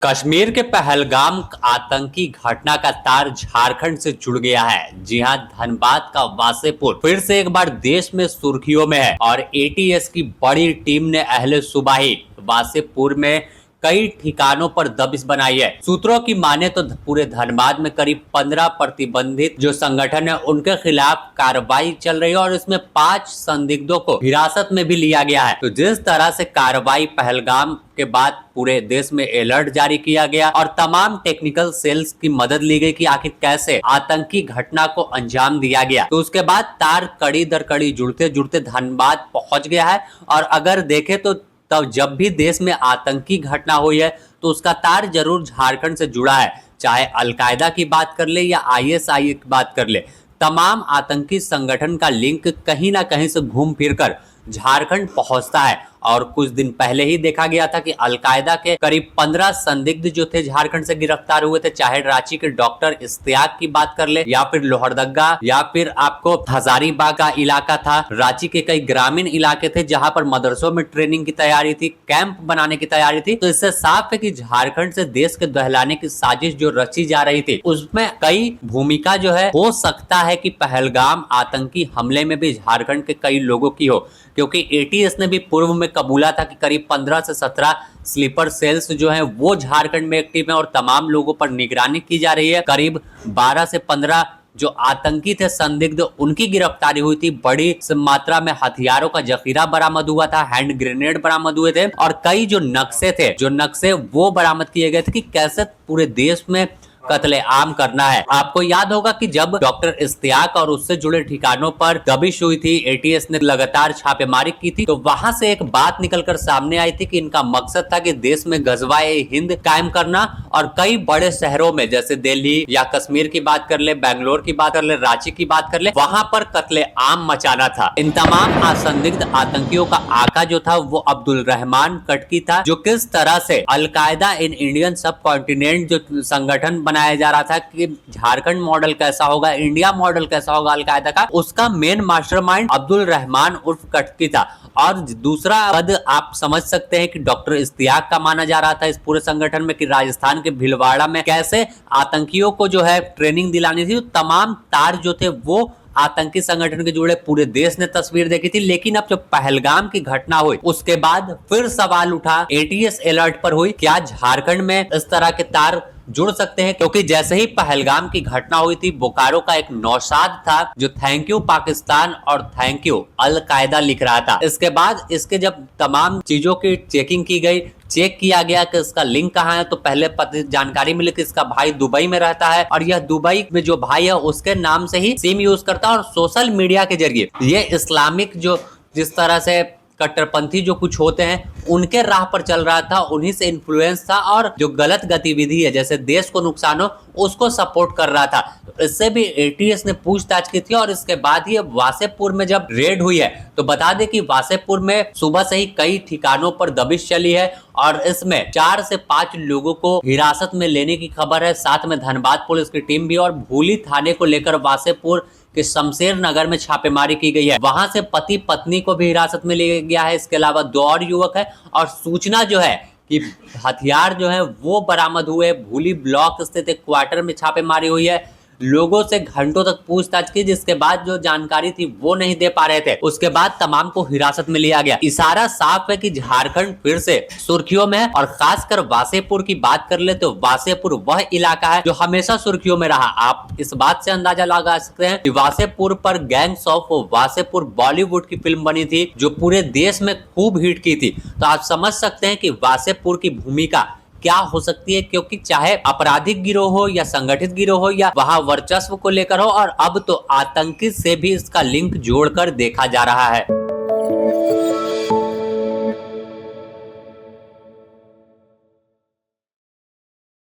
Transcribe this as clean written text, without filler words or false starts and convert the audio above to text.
कश्मीर के पहलगाम आतंकी घटना का तार झारखंड से जुड़ गया है। जी हां, धनबाद का वासेपुर फिर से एक बार देश में सुर्खियों में है और एटीएस की बड़ी टीम ने अहले सुबह ही वासेपुर में कई ठिकानों पर दबिश बनाई है। सूत्रों की माने तो पूरे धनबाद में करीब 15 प्रतिबंधित जो संगठन है उनके खिलाफ कार्रवाई चल रही है और इसमें 5 संदिग्धों को हिरासत में भी लिया गया है। तो जिस तरह से कार्रवाई पहलगाम के बाद पूरे देश में अलर्ट जारी किया गया और तमाम टेक्निकल सेल्स की मदद ली गई कि आखिर कैसे आतंकी घटना को अंजाम दिया गया, तो उसके बाद तार कड़ी दर कड़ी जुड़ते जुड़ते धनबाद पहुंच गया है। और अगर देखें तो तब जब भी देश में आतंकी घटना हुई है तो उसका तार जरूर झारखंड से जुड़ा है। चाहे अलकायदा की बात कर ले या आईएसआई की बात कर ले, तमाम आतंकी संगठन का लिंक कहीं ना कहीं से घूम फिर कर झारखंड पहुंचता है। और कुछ दिन पहले ही देखा गया था कि अलकायदा के करीब 15 संदिग्ध जो थे झारखंड से गिरफ्तार हुए थे। चाहे रांची के डॉक्टर इश्तियाक की बात कर ले या फिर लोहरदगा या फिर आपको हजारीबाग का इलाका था। रांची के कई ग्रामीण इलाके थे जहां पर मदरसों में ट्रेनिंग की तैयारी थी, कैंप बनाने की तैयारी थी। तो इससे साफ है कि झारखंड से देश के दहलाने की साजिश जो रची जा रही थी उसमें कई भूमिका जो है हो सकता है कि पहलगाम आतंकी हमले में भी झारखंड के कई लोगों की हो, क्योंकि एटीएस ने भी पूर्व में कबूला था कि करीब 15 से 17 स्लीपर सेल्स जो हैं वो झारखंड में एक्टिव हैं और तमाम लोगों पर निगरानी की जा रही है। करीब 12 से 15 जो आतंकी थे संदिग्ध उनकी गिरफ्तारी हुई थी। बड़ी मात्रा में हथियारों का जखीरा बरामद हुआ था, हैंड ग्रेनेड बरामद हुए थे और कई जो नक्शे वो बरामद किए गए थे कि कैसे पूरे देश में कत्ले आम करना है। आपको याद होगा कि जब डॉक्टर इश्तियाक और उससे जुड़े ठिकानों पर दबिश हुई थी, एटीएस ने लगातार छापेमारी की थी, तो वहां से एक बात निकलकर सामने आई थी कि इनका मकसद था कि देश में गजवाए हिंद कायम करना और कई बड़े शहरों में जैसे दिल्ली या कश्मीर की बात कर ले, बेंगलोर की बात कर ले, रांची की बात कर ले, वहां पर कत्ले आम मचाना था। इन तमाम संदिग्ध आतंकियों का आका जो था वो अब्दुल रहमान कटकी था, जो किस तरह से अलकायदा इन इंडियन सब कॉन्टिनेंट जो संगठन बनाया जा रहा था कि झारखंड मॉडल कैसा होगा, इंडिया मॉडल कैसा होगा अलकायदा का, उसका मेन मास्टरमाइंड अब्दुल रहमान उर्फ कटकी था। और दूसरा पद आप समझ सकते हैं कि डॉक्टर इश्तियाक का माना जा रहा था इस पूरे संगठन में कि राजस्थान के भीलवाड़ा में कैसे आतंकियों को जो है ट्रेनिंग दिलानी थी। तो तमाम तार जो थे वो आतंकी संगठन के जुड़े पूरे देश ने तस्वीर देखी थी। लेकिन अब जब पहलगाम की घटना हुई उसके बाद फिर सवाल उठा, एटीएस अलर्ट पर हुई, क्या झारखंड में इस तरह के तार जुड़ सकते हैं? क्योंकि जैसे ही पहलगाम की घटना हुई थी, बोकारो का एक नौशाद था जो थैंक यू पाकिस्तान और थैंक यू अलकायदा लिख रहा था। इसके बाद इसके जब तमाम चीजों की चेकिंग की गई, चेक किया गया कि इसका लिंक कहाँ है, तो पहले जानकारी मिली कि इसका भाई दुबई में रहता है और यह दुबई में जो भाई है उसके नाम से ही सिम यूज करता है और सोशल मीडिया के जरिए ये इस्लामिक जो जिस तरह से कट्टरपंथी जो कुछ होते हैं उनके राह पर चल रहा था, उन्हीं से इन्फ्लुएंस था और जो गलत गतिविधि है जैसे देश को नुकसान हो उसको सपोर्ट कर रहा था। तो इससे भी एटीएस ने पूछताछ की थी और इसके बाद ही वासेपुर में जब रेड हुई है तो बता दें कि वासेपुर में सुबह से ही कई ठिकानों पर दबिश चली है और इसमें 4 से 5 लोगों को हिरासत में लेने की खबर है। साथ में धनबाद पुलिस की टीम भी और भूली थाने को लेकर वासेपुर कि शमशेर नगर में छापेमारी की गई है, वहां से पति पत्नी को भी हिरासत में लिया गया है। इसके अलावा 2 और युवक है और सूचना जो है कि हथियार जो है वो बरामद हुए। भूली ब्लॉक स्थित एक क्वार्टर में छापेमारी हुई है, लोगों से घंटों तक पूछताछ की, जिसके बाद जो जानकारी थी वो नहीं दे पा रहे थे, उसके बाद तमाम को हिरासत में लिया गया। इशारा साफ है कि झारखंड फिर से सुर्खियों में है और खासकर वासेपुर की बात कर ले तो वासेपुर वह इलाका है जो हमेशा सुर्खियों में रहा। आप इस बात से अंदाजा लगा सकते हैं कि वासेपुर पर गैंग्स ऑफ वासेपुर बॉलीवुड की फिल्म बनी थी जो पूरे देश में खूब हिट की थी। तो आप समझ सकते हैं कि वासेपुर की भूमिका क्या हो सकती है, क्योंकि चाहे आपराधिक गिरोह हो या संगठित गिरोह हो या वहां वर्चस्व को लेकर हो, और अब तो आतंकी से भी इसका लिंक जोड़कर देखा जा रहा है।